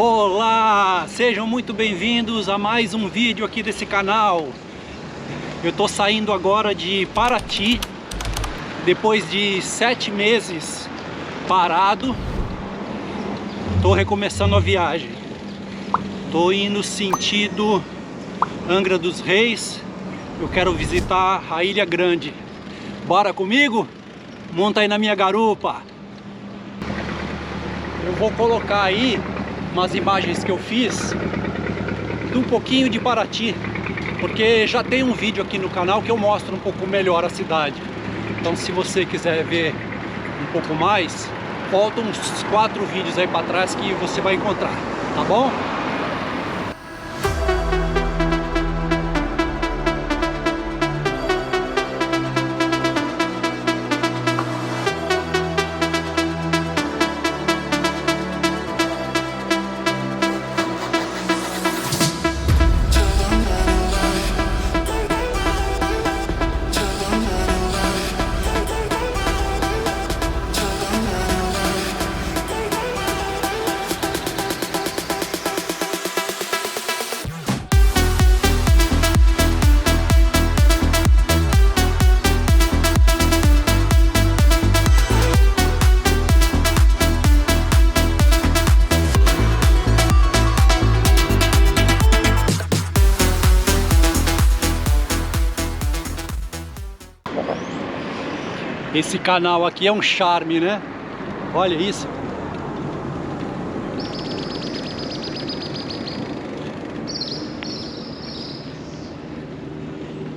Olá, sejam muito bem-vindos a mais um vídeo aqui desse canal. Eu tô saindo agora de Paraty, depois de 7 meses parado. Tô recomeçando a viagem. Tô indo sentido Angra dos Reis. Eu quero visitar a Ilha Grande. Bora comigo? Monta aí na minha garupa. Eu vou colocar aí umas imagens que eu fiz de um pouquinho de Paraty, porque já tem um vídeo aqui no canal que eu mostro um pouco melhor a cidade. Então, se você quiser ver um pouco mais, volta uns 4 vídeos aí para trás que você vai encontrar, tá bom? Esse canal aqui é um charme, né? Olha isso.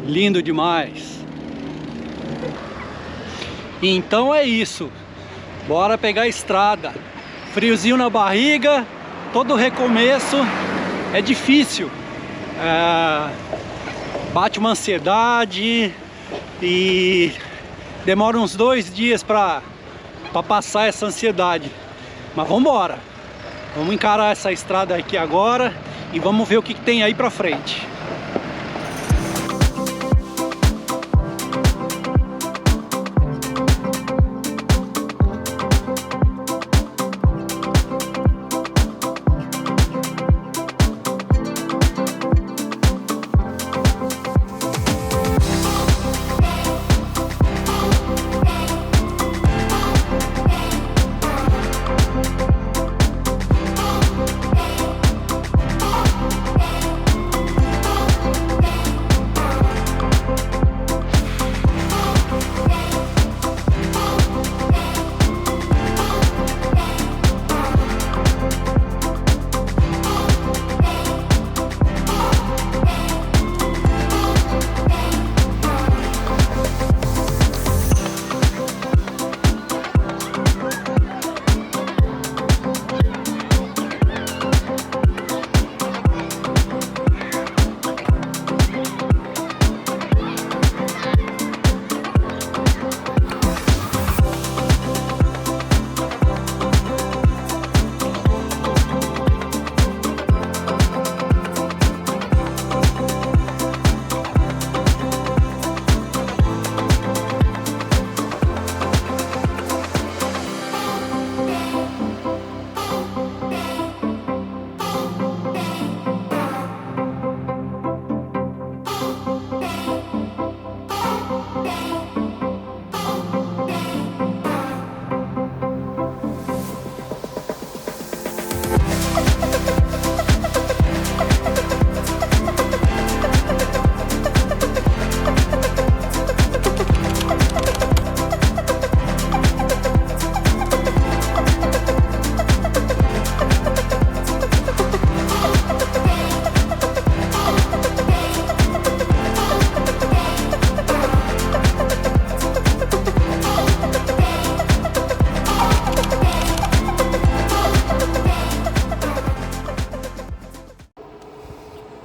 Lindo demais. Então é isso. Bora pegar a estrada. Friozinho na barriga, todo recomeço é difícil. Bate uma ansiedade e demora uns 2 dias para passar essa ansiedade. Mas vamos embora. Vamos encarar essa estrada aqui agora e vamos ver o que tem aí para frente.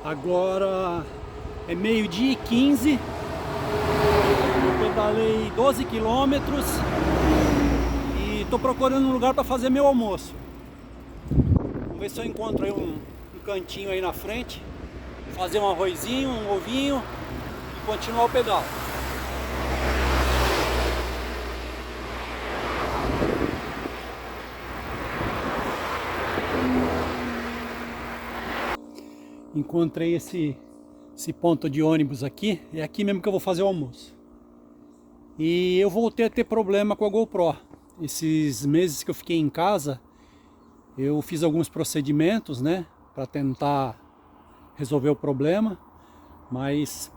Agora é 12h15. Eu pedalei 12 quilômetros e tô procurando um lugar para fazer meu almoço. Vamos ver se eu encontro aí um cantinho aí na frente, fazer um arrozinho, um ovinho e continuar o pedal. encontrei esse ponto de ônibus aqui. É aqui mesmo que eu vou fazer o almoço. E eu voltei a ter problema com a GoPro. Esses meses que eu fiquei em casa, eu fiz alguns procedimentos, né, para tentar resolver o problema, mas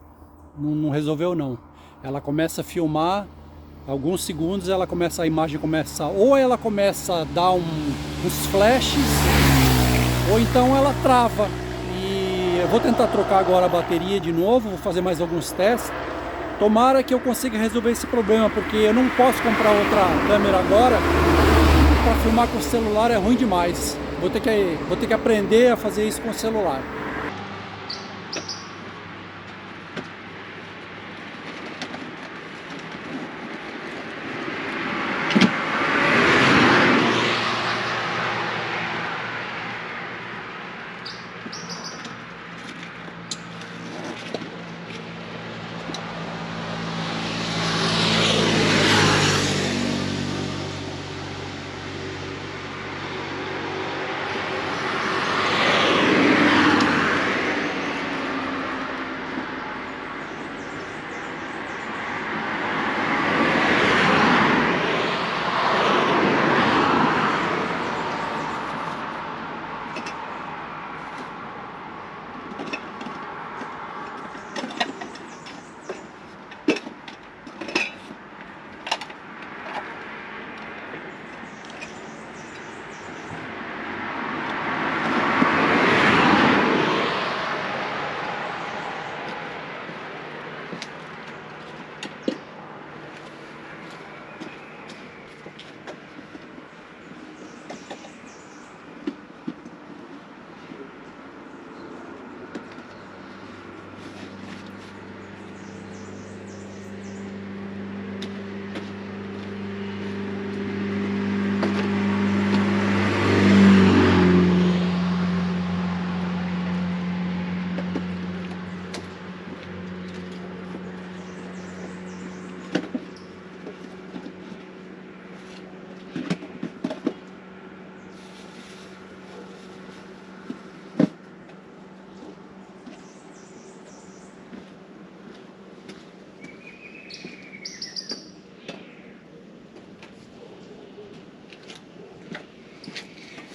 não resolveu não. Ela começa a filmar, alguns segundos a imagem começa, ou ela começa a dar uns flashes, ou então ela trava. E eu vou tentar trocar agora a bateria de novo, vou fazer mais alguns testes. Tomara que eu consiga resolver esse problema, porque eu não posso comprar outra câmera agora. Para filmar com o celular é ruim demais. Vou ter que aprender a fazer isso com o celular.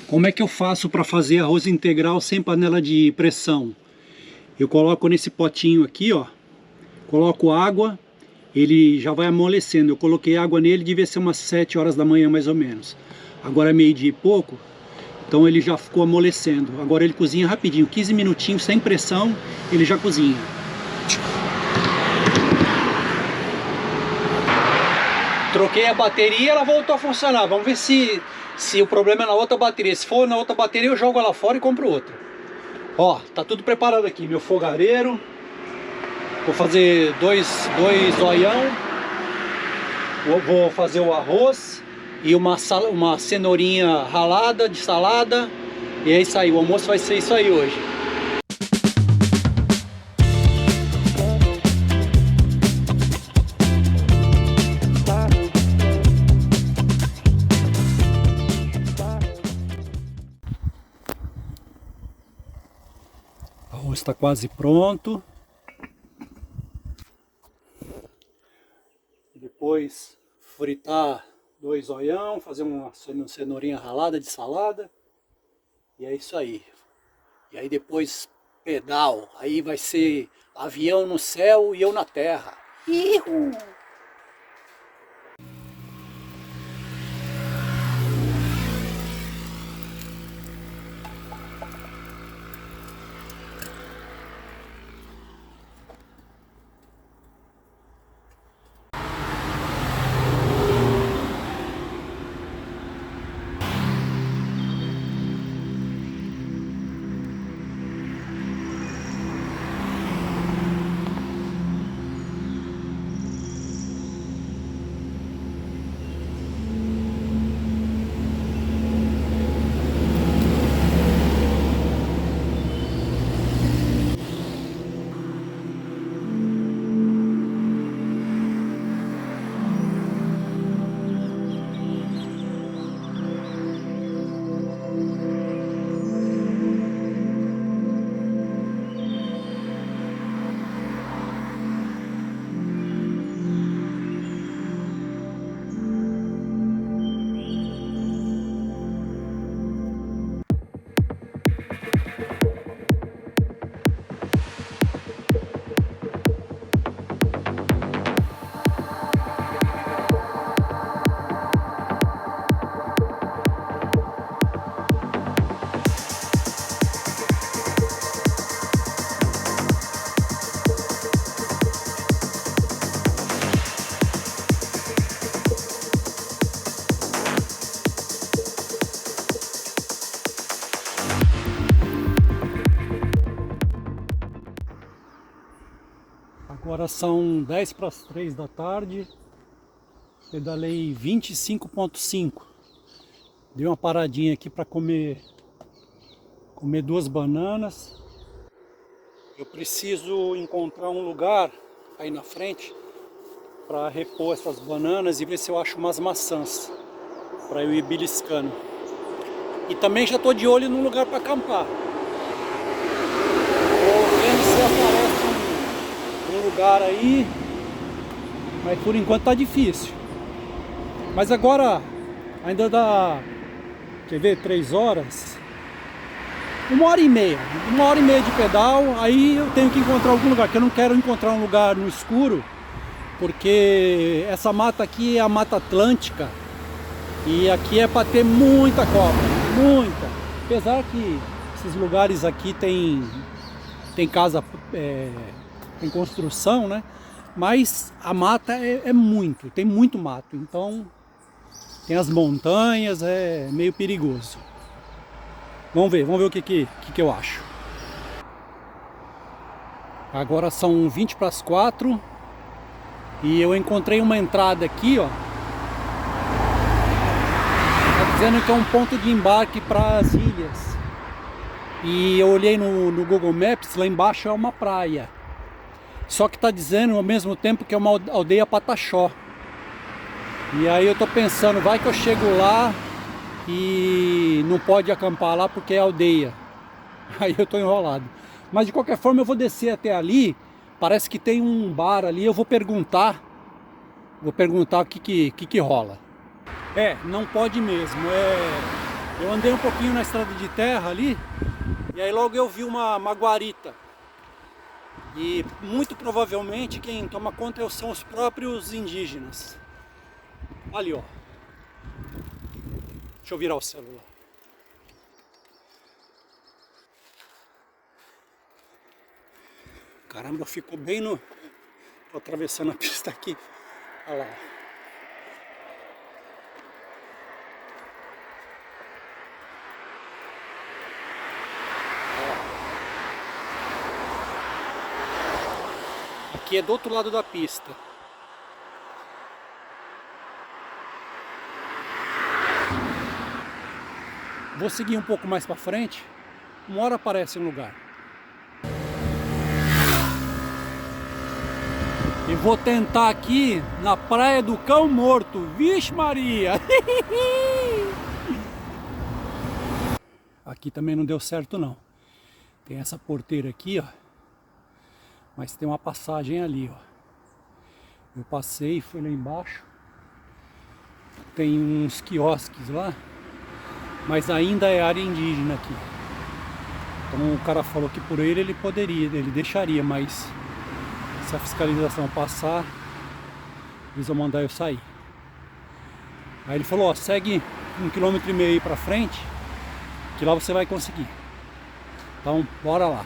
Como é que eu faço para fazer arroz integral sem panela de pressão? Eu coloco nesse potinho aqui, ó, coloco água, ele já vai amolecendo. Eu coloquei água nele, devia ser umas 7 horas da manhã mais ou menos. Agora é meio-dia e pouco, então ele já ficou amolecendo. Agora ele cozinha rapidinho, 15 minutinhos sem pressão, ele já cozinha. Troquei a bateria, ela voltou a funcionar. Vamos ver se o problema é na outra bateria. Se for na outra bateria, eu jogo ela fora e compro outra. Ó, tá tudo preparado aqui. Meu fogareiro. Vou fazer dois zoião. Vou fazer o arroz e uma cenourinha ralada de salada. E é isso aí, o almoço vai ser isso aí hoje. O arroz está quase pronto. Depois fritar 2 zoião, fazer uma cenourinha ralada de salada. E é isso aí. E aí depois pedal. Aí vai ser avião no céu e eu na terra. Ihu! Agora são 10 para as 3 da tarde. Pedalei 25,5. Dei uma paradinha aqui para comer 2 bananas. Eu preciso encontrar um lugar aí na frente para repor essas bananas e ver se eu acho umas maçãs para eu ir beliscando. E também já estou de olho num lugar para acampar. Estou vendo se aparece um lugar aí, mas por enquanto tá difícil. Mas agora ainda dá, quer ver, 3 horas, 1h30 de pedal. Aí eu tenho que encontrar algum lugar, que eu não quero encontrar um lugar no escuro, porque essa mata aqui é a Mata Atlântica e aqui é para ter muita cobra, muita. Apesar que esses lugares aqui tem casa, tem construção, né? Mas a mata tem muito mato, então tem as montanhas, é meio perigoso. Vamos ver o que eu acho. Agora são 20 para as 4 e eu encontrei uma entrada aqui, ó. Tá dizendo que é um ponto de embarque para as ilhas. E eu olhei no Google Maps, lá embaixo é uma praia. Só que tá dizendo ao mesmo tempo que é uma aldeia Pataxó. E aí eu tô pensando, vai que eu chego lá e não pode acampar lá porque é aldeia. Aí eu tô enrolado. Mas de qualquer forma eu vou descer até ali. Parece que tem um bar ali, eu vou perguntar o que rola. Não pode mesmo. Eu andei um pouquinho na estrada de terra ali e aí logo eu vi uma guarita. E muito provavelmente quem toma conta são os próprios indígenas. Ali, ó. Deixa eu virar o celular. Caramba, ficou bem no... Tô atravessando a pista aqui. Olha lá. Aqui é do outro lado da pista. Vou seguir um pouco mais para frente. Uma hora aparece um lugar. E vou tentar aqui na Praia do Cão Morto. Vixe Maria! Aqui também não deu certo não. Tem essa porteira aqui, ó. Mas tem uma passagem ali, ó. Eu passei, fui lá embaixo. Tem uns quiosques lá. Mas ainda é área indígena aqui. Então o cara falou que por ele poderia, ele deixaria, mas se a fiscalização passar, eles vão mandar eu sair. Aí ele falou, ó, segue 1,5 km aí pra frente, que lá você vai conseguir. Então, bora lá.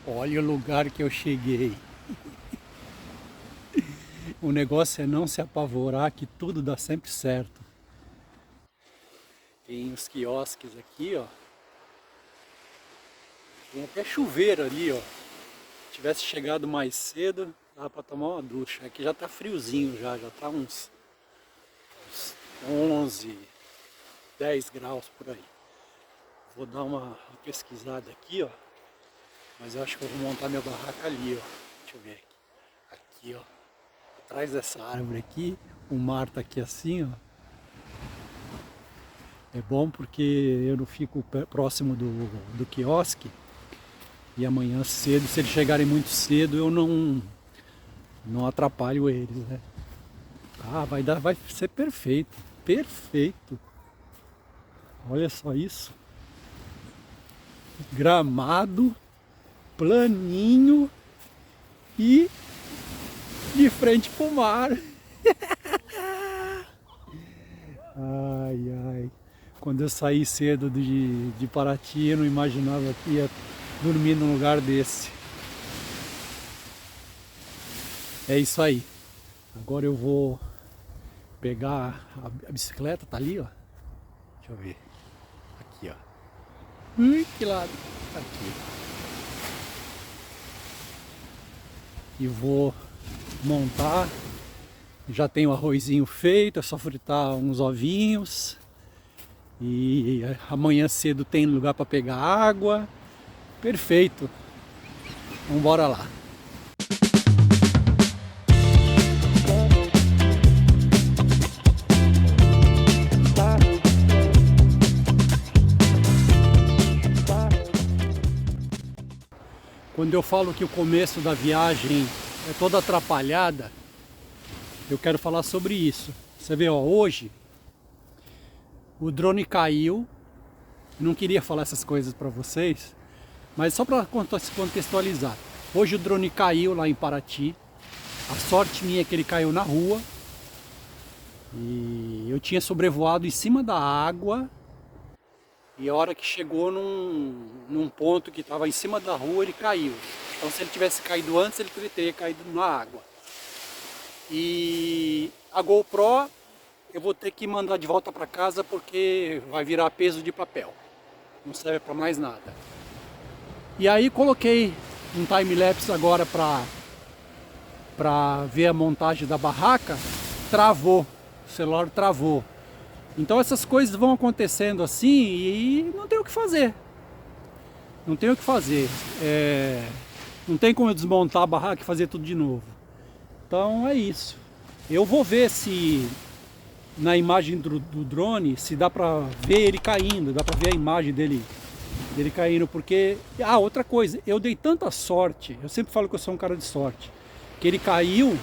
Olha o lugar que eu cheguei. O negócio é não se apavorar, que tudo dá sempre certo. Tem os quiosques aqui, ó. Tem até chuveiro ali, ó. Se tivesse chegado mais cedo, dá pra tomar uma ducha. Aqui já tá friozinho já tá uns 11, 10 graus por aí. Vou dar uma pesquisada aqui, ó. Mas eu acho que eu vou montar minha barraca ali, ó. Deixa eu ver aqui. Aqui, ó. Atrás dessa árvore aqui, o mar tá aqui assim, ó. É bom porque eu não fico próximo do quiosque. E amanhã cedo, se eles chegarem muito cedo, eu não atrapalho eles, né? Ah, vai ser perfeito. Perfeito. Olha só isso. Gramado, planinho e de frente pro mar. Ai, ai. Quando eu saí cedo de Paraty, eu não imaginava que ia dormir num lugar desse. É isso aí. Agora eu vou pegar a bicicleta, tá ali, ó. Deixa eu ver. Aqui, ó. Que lado? Aqui. E vou montar. Já tenho o arrozinho feito, é só fritar uns ovinhos. E amanhã cedo tem lugar para pegar água. Perfeito. Vamos embora lá. Quando eu falo que o começo da viagem é toda atrapalhada, eu quero falar sobre isso. Você vê, ó, hoje o drone caiu. Não queria falar essas coisas para vocês, mas só para contextualizar. Hoje o drone caiu lá em Paraty. A sorte minha é que ele caiu na rua. E eu tinha sobrevoado em cima da água. E a hora que chegou num ponto que estava em cima da rua, ele caiu. Então se ele tivesse caído antes, ele teria caído na água. E a GoPro eu vou ter que mandar de volta para casa porque vai virar peso de papel. Não serve para mais nada. E aí coloquei um time-lapse agora para ver a montagem da barraca. Travou, o celular travou. Então essas coisas vão acontecendo assim e não tem o que fazer. Não tem o que fazer. Não tem como eu desmontar a barraca e fazer tudo de novo. Então é isso. Eu vou ver se na imagem do drone, se dá pra ver ele caindo, dá pra ver a imagem dele caindo, porque... Ah, outra coisa, eu dei tanta sorte, eu sempre falo que eu sou um cara de sorte, que ele caiu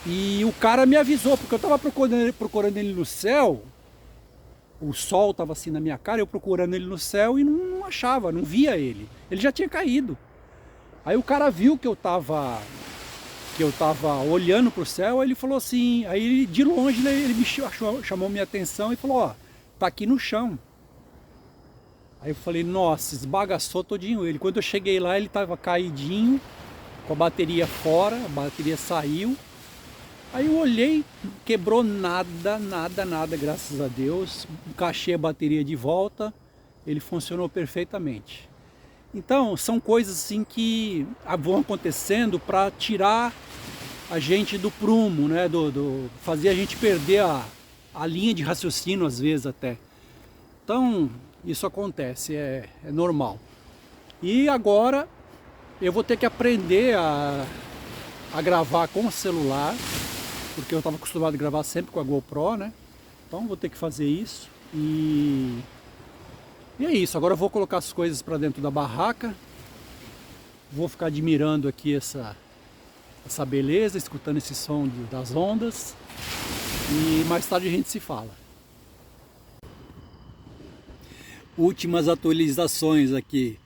e o cara me avisou, porque eu tava procurando ele no céu, o sol tava assim na minha cara, eu procurando ele no céu e não achava, não via ele já tinha caído. Aí o cara viu que eu tava olhando para o céu, ele falou assim, aí de longe ele me chamou minha atenção e falou, ó, tá aqui no chão. Aí eu falei, nossa, esbagaçou todinho ele. Quando eu cheguei lá, ele tava caidinho, com a bateria fora, a bateria saiu. Aí eu olhei, quebrou nada, graças a Deus. Encaixei a bateria de volta, ele funcionou perfeitamente. Então, são coisas assim que vão acontecendo para tirar a gente do prumo, né? Fazer a gente perder a linha de raciocínio às vezes até. Então, isso acontece, é normal. E agora eu vou ter que aprender a gravar com o celular, porque eu estava acostumado a gravar sempre com a GoPro, né? Então vou ter que fazer isso e é isso. Agora eu vou colocar as coisas para dentro da barraca. Vou ficar admirando aqui essa beleza, escutando esse som das ondas. E mais tarde a gente se fala. Últimas atualizações aqui.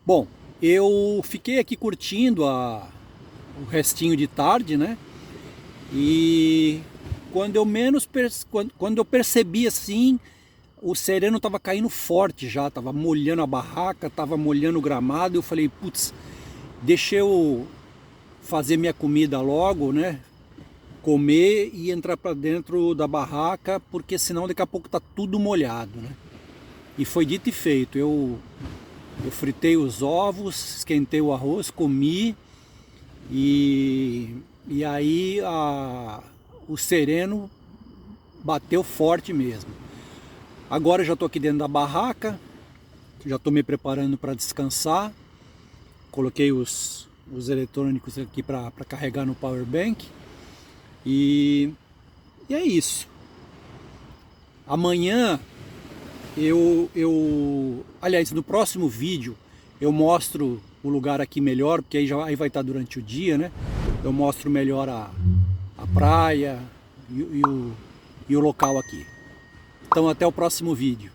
Bom, eu fiquei aqui curtindo o restinho de tarde, né? E quando eu percebi assim, o sereno estava caindo forte já, estava molhando a barraca, estava molhando o gramado. Eu falei, putz, deixa eu fazer minha comida logo, né? Comer e entrar para dentro da barraca, porque senão daqui a pouco tá tudo molhado, né? E foi dito e feito. Eu fritei os ovos, esquentei o arroz, comi e aí o sereno bateu forte mesmo. Agora eu já estou aqui dentro da barraca, já estou me preparando para descansar. Coloquei os eletrônicos aqui para carregar no power bank. E é isso. Amanhã aliás, no próximo vídeo eu mostro o lugar aqui melhor, porque aí vai estar durante o dia, né? Eu mostro melhor a praia e o local aqui. Então até o próximo vídeo.